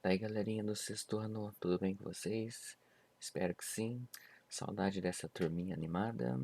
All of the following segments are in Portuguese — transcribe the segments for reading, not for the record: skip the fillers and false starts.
Daí, galerinha do sexto ano, tudo bem com vocês? Espero que sim. Saudade dessa turminha animada.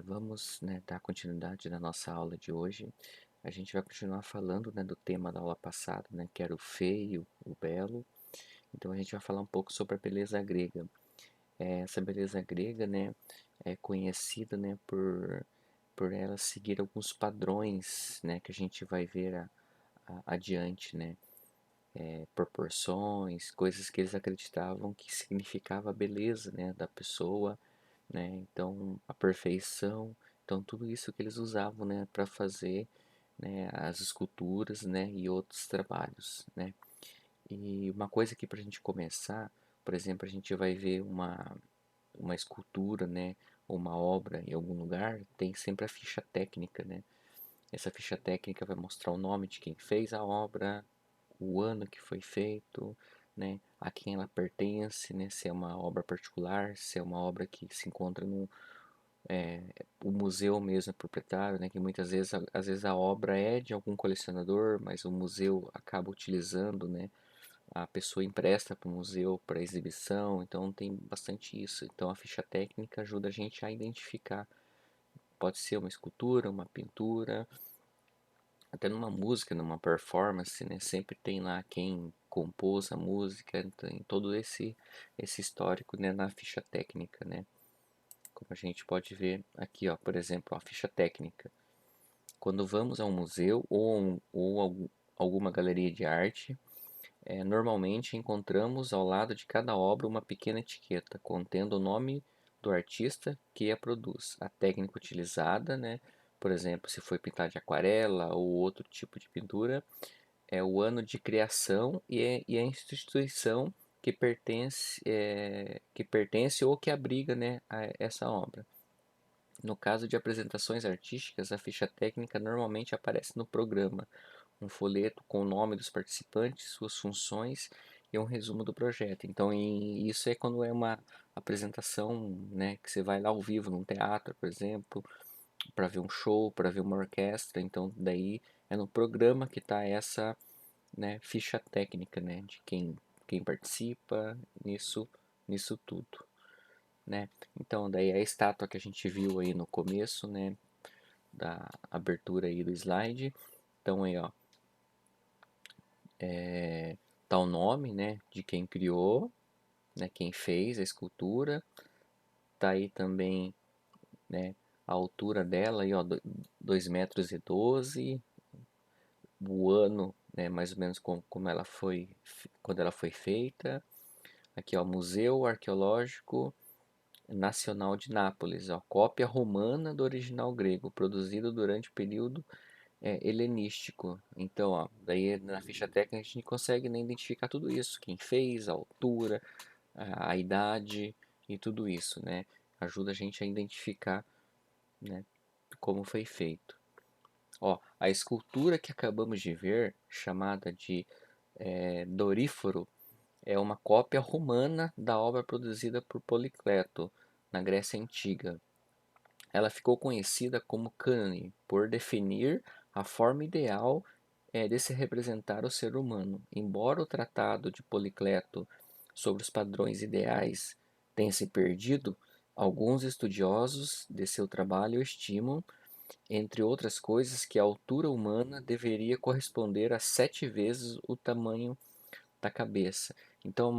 Vamos, dar continuidade na nossa aula de hoje. A gente vai continuar falando, do tema da aula passada, que era o feio, o belo. Então a gente vai falar um pouco sobre a beleza grega. Essa beleza grega, é conhecida, por ela seguir alguns padrões, que a gente vai ver adiante, proporções, coisas que eles acreditavam que significava a beleza, da pessoa, então a perfeição, então tudo isso que eles usavam, para fazer, as esculturas, e outros trabalhos, E uma coisa aqui para a gente começar, por exemplo, a gente vai ver uma escultura, ou uma obra em algum lugar, tem sempre a ficha técnica, Essa ficha técnica vai mostrar o nome de quem fez a obra, o ano que foi feito, a quem ela pertence, se é uma obra particular, se é uma obra que se encontra no o museu mesmo é proprietário, que muitas vezes, às vezes a obra é de algum colecionador, mas o museu acaba utilizando, a pessoa empresta para o museu para exibição, então tem bastante isso. Então a ficha técnica ajuda a gente a identificar, pode ser uma escultura, uma pintura, até numa música, numa performance, sempre tem lá quem compôs a música, tem todo esse histórico, na ficha técnica, Como a gente pode ver aqui, ó, por exemplo, a ficha técnica. Quando vamos a um museu ou alguma galeria de arte, normalmente encontramos ao lado de cada obra uma pequena etiqueta contendo o nome do artista que a produz, a técnica utilizada, por exemplo, se foi pintar de aquarela ou outro tipo de pintura, é o ano de criação e a instituição que pertence ou que abriga, a essa obra. No caso de apresentações artísticas, a ficha técnica normalmente aparece no programa, um folheto com o nome dos participantes, suas funções e um resumo do projeto. Então, isso é quando é uma apresentação, que você vai lá ao vivo num teatro, por exemplo, para ver um show, para ver uma orquestra. Então, daí é no programa que está essa, ficha técnica, de quem participa nisso tudo, Então, daí a estátua que a gente viu aí no começo, da abertura aí do slide. Então aí, ó, tá o nome, de quem criou, quem fez a escultura. Tá aí também, a altura dela aí, ó, 2,12 m, o ano, mais ou menos como ela foi, quando ela foi feita. Aqui, ó, Museu Arqueológico Nacional de Nápoles, ó, cópia romana do original grego, produzido durante o período helenístico. Então, ó, daí na ficha técnica a gente consegue, identificar tudo isso, quem fez, a altura, a idade e tudo isso, Ajuda a gente a identificar, né, como foi feito. Ó, a escultura que acabamos de ver, chamada de Doríforo, é uma cópia romana da obra produzida por Policleto, na Grécia Antiga. Ela ficou conhecida como cânone por definir a forma ideal de se representar o ser humano. Embora o tratado de Policleto sobre os padrões ideais tenha se perdido, alguns estudiosos de seu trabalho estimam, entre outras coisas, que a altura humana deveria corresponder a 7 vezes o tamanho da cabeça. Então,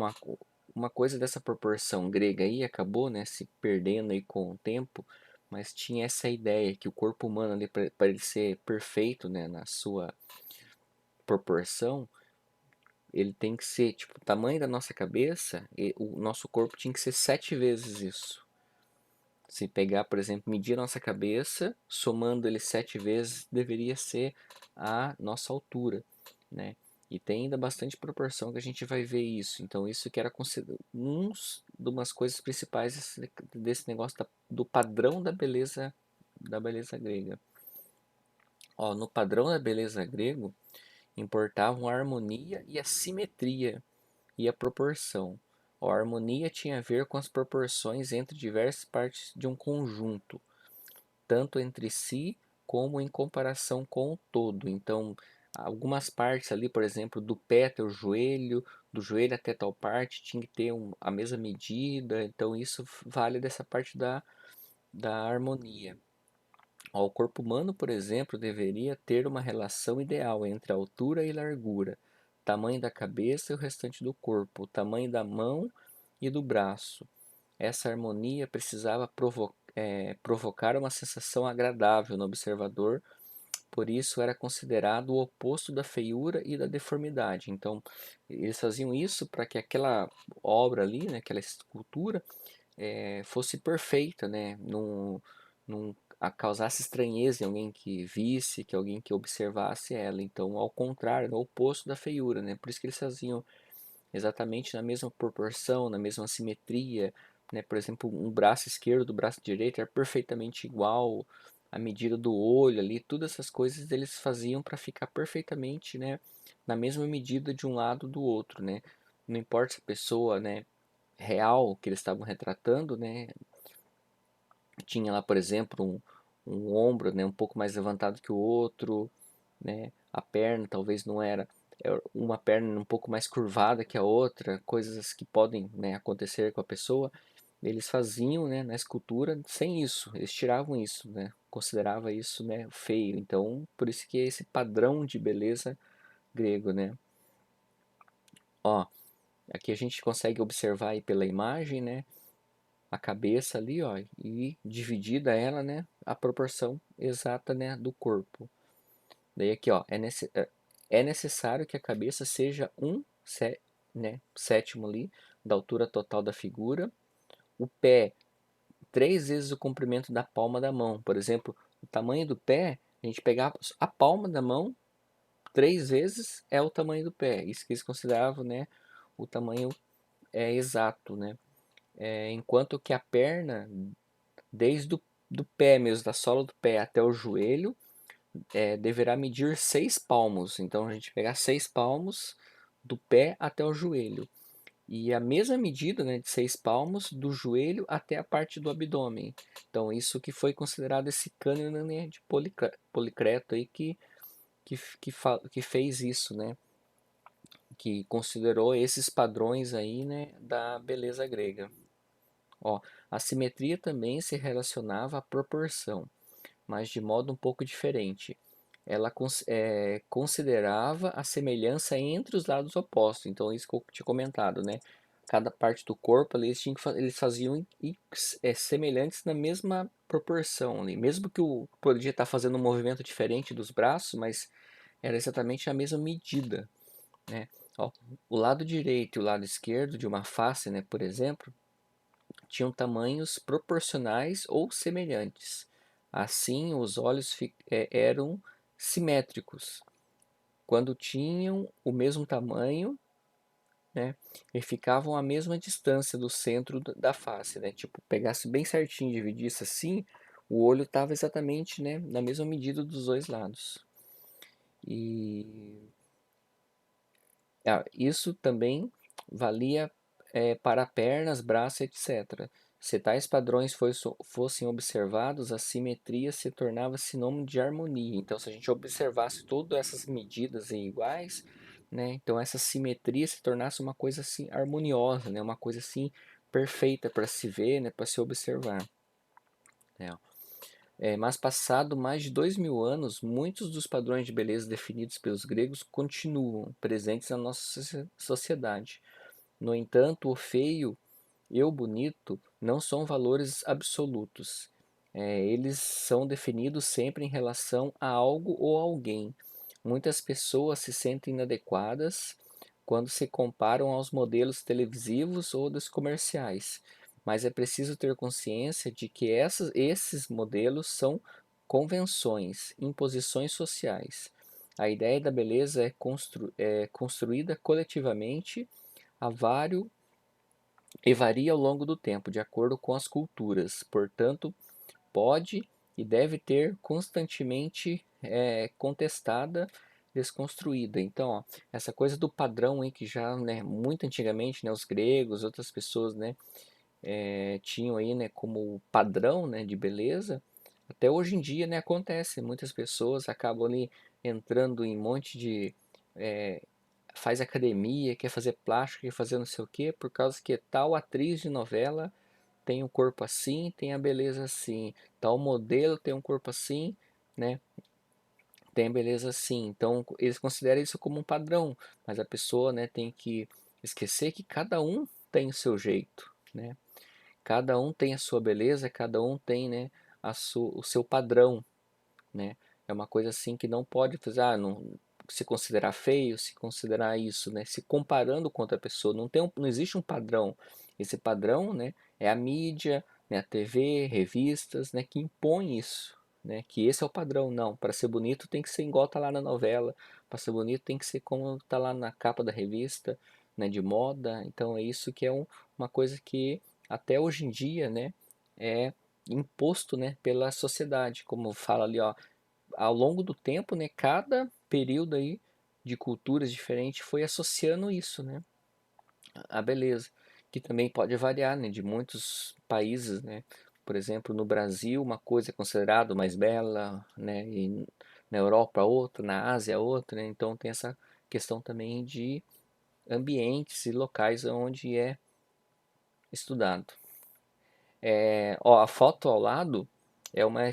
uma coisa dessa proporção grega aí acabou, se perdendo aí com o tempo, mas tinha essa ideia que o corpo humano ali, para ele ser perfeito, na sua proporção, ele tem que ser tipo o tamanho da nossa cabeça, e o nosso corpo tinha que ser 7 vezes isso. Se pegar, por exemplo, medir a nossa cabeça, somando ele 7 vezes, deveria ser a nossa altura, né? E tem ainda bastante proporção que a gente vai ver isso. Então, isso que era de umas coisas principais desse negócio do padrão da beleza grega. Ó, no padrão da beleza grego, importavam a harmonia e a simetria e a proporção. A harmonia tinha a ver com as proporções entre diversas partes de um conjunto, tanto entre si como em comparação com o todo. Então, algumas partes ali, por exemplo, do pé até o joelho, do joelho até tal parte, tinha que ter a mesma medida, então isso vale dessa parte da harmonia. Ó, o corpo humano, por exemplo, deveria ter uma relação ideal entre a altura e largura, tamanho da cabeça e o restante do corpo, o tamanho da mão e do braço. Essa harmonia precisava provocar uma sensação agradável no observador, por isso era considerado o oposto da feiura e da deformidade. Então, eles faziam isso para que aquela obra ali, né, aquela escultura, fosse perfeita, né? Não causasse estranheza em alguém que visse, que alguém que observasse ela. Então, ao contrário, no oposto da feiura, né? Por isso que eles faziam exatamente na mesma proporção, na mesma simetria, né? Por exemplo, um braço esquerdo do braço direito era perfeitamente igual, a medida do olho ali, todas essas coisas eles faziam para ficar perfeitamente, né? Na mesma medida de um lado do outro, né? Não importa se a pessoa, né? Real que eles estavam retratando, né? Tinha lá, por exemplo, um ombro, né, um pouco mais levantado que o outro, né? A perna talvez não era uma perna um pouco mais curvada que a outra, coisas que podem, né, acontecer com a pessoa. Eles faziam, né, na escultura sem isso, eles tiravam isso, né? Considerava isso, né, feio. Então, por isso que é esse padrão de beleza grego, né? Ó, aqui a gente consegue observar aí pela imagem, né? A cabeça ali, ó, e dividida ela, né, a proporção exata, né, do corpo. Daí aqui, ó, é necessário que a cabeça seja né, sétimo ali da altura total da figura. O pé, 3 vezes o comprimento da palma da mão. Por exemplo, o tamanho do pé, a gente pegar a palma da mão, 3 vezes é o tamanho do pé. Isso que eles consideravam, né, o tamanho exato, né. Enquanto que a perna desde do pé mesmo, da sola do pé até o joelho, deverá medir 6 palmos. Então a gente pegar 6 palmos do pé até o joelho. E a mesma medida, né, de 6 palmos do joelho até a parte do abdômen. Então isso que foi considerado esse cânone, né, de Policreto aí que fez isso, né? Que considerou esses padrões aí, né, da beleza grega. Ó, a simetria também se relacionava à proporção, mas de modo um pouco diferente. Ela considerava a semelhança entre os lados opostos. Então, isso que eu tinha comentado, né? Cada parte do corpo ali, eles faziam semelhantes na mesma proporção ali. Mesmo que o podia estar fazendo um movimento diferente dos braços, mas era exatamente a mesma medida, né? Ó, o lado direito e o lado esquerdo de uma face, né, por exemplo, tinham tamanhos proporcionais ou semelhantes. Assim, os olhos eram simétricos. Quando tinham o mesmo tamanho, né, e ficavam à mesma distância do centro da face, né? Tipo, pegasse bem certinho, dividisse assim, o olho estava exatamente, né, na mesma medida dos dois lados. E isso também valia para pernas, braços, etc. Se tais padrões fossem observados, a simetria se tornava sinônimo de harmonia. Então, se a gente observasse todas essas medidas iguais, né, então essa simetria se tornasse uma coisa assim harmoniosa, né, uma coisa assim perfeita para se ver, né, para se observar. Né. Mas passado mais de 2000 anos, muitos dos padrões de beleza definidos pelos gregos continuam presentes na nossa sociedade. No entanto, o feio e o bonito não são valores absolutos. Eles são definidos sempre em relação a algo ou alguém. Muitas pessoas se sentem inadequadas quando se comparam aos modelos televisivos ou dos comerciais, mas é preciso ter consciência de que esses modelos são convenções, imposições sociais. A ideia da beleza é construída coletivamente há vários e varia ao longo do tempo, de acordo com as culturas. Portanto, pode e deve ter constantemente contestada, desconstruída. Então, ó, essa coisa do padrão aí que já, né, muito antigamente, né, os gregos, outras pessoas, né, tinham aí, né, como padrão, né, de beleza. Até hoje em dia, né, acontece. Muitas pessoas acabam ali entrando em um monte de é, faz academia, quer fazer plástico, quer fazer não sei o quê, por causa que tal atriz de novela tem um corpo assim, tem a beleza assim, tal modelo tem um corpo assim, né? Tem a beleza assim. Então eles consideram isso como um padrão, mas a pessoa, né, tem que esquecer que cada um tem o seu jeito, né? Cada um tem a sua beleza, cada um tem, né, o seu padrão, né? É uma coisa assim que não pode fazer, não se considerar feio, se considerar isso, né? Se comparando com outra pessoa, não existe um padrão. Esse padrão, né, é a mídia, né, a TV, revistas, né, que impõe isso, né? Que esse é o padrão. Não, para ser bonito tem que ser igual tá lá na novela, para ser bonito tem que ser como tá lá na capa da revista, né, de moda. Então é isso que é uma coisa que até hoje em dia, né, é imposto, né, pela sociedade, como fala ali, ó, ao longo do tempo, né, cada período aí de culturas diferentes foi associando isso, né, a beleza, que também pode variar, né, de muitos países, né. Por exemplo, no Brasil uma coisa é considerada mais bela, né, e na Europa outra, na Ásia outra, né. Então tem essa questão também de ambientes e locais onde é estudado. Ó, a foto ao lado é uma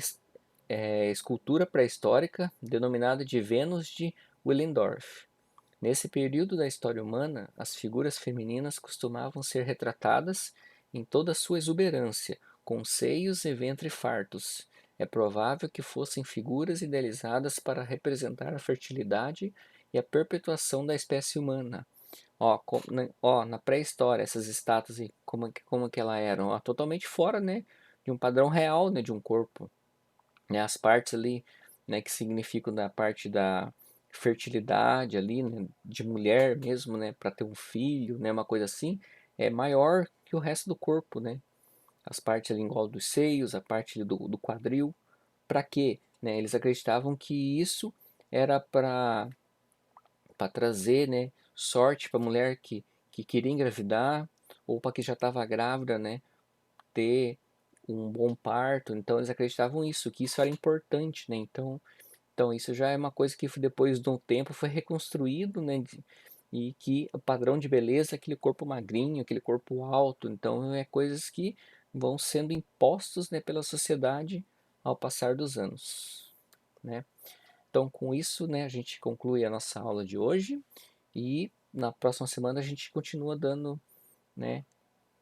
escultura pré-histórica denominada de Vênus de Willendorf. Nesse período da história humana, as figuras femininas costumavam ser retratadas em toda a sua exuberância, com seios e ventre fartos. É provável que fossem figuras idealizadas para representar a fertilidade e a perpetuação da espécie humana. Ó, na pré-história, essas estátuas, e como que elas eram? Ó, totalmente fora, né, de um padrão real, né, de um corpo, né, as partes ali, né, que significam da parte da fertilidade ali, né, de mulher mesmo, né, para ter um filho, né, uma coisa assim, é maior que o resto do corpo, né, as partes ali igual dos seios, a parte do quadril, para quê? Né, eles acreditavam que isso era para trazer, né, sorte para a mulher que queria engravidar ou para que já estava grávida, né, ter um bom parto. Então eles acreditavam isso, que isso era importante, né? Então isso já é uma coisa que depois de um tempo foi reconstruído, né? E que o padrão de beleza é aquele corpo magrinho, aquele corpo alto. Então é coisas que vão sendo impostos, né, pela sociedade ao passar dos anos, né? Então com isso, né, a gente conclui a nossa aula de hoje e na próxima semana a gente continua dando, né,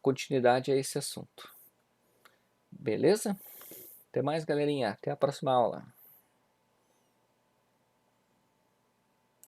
continuidade a esse assunto. Beleza? Até mais, galerinha. Até a próxima aula.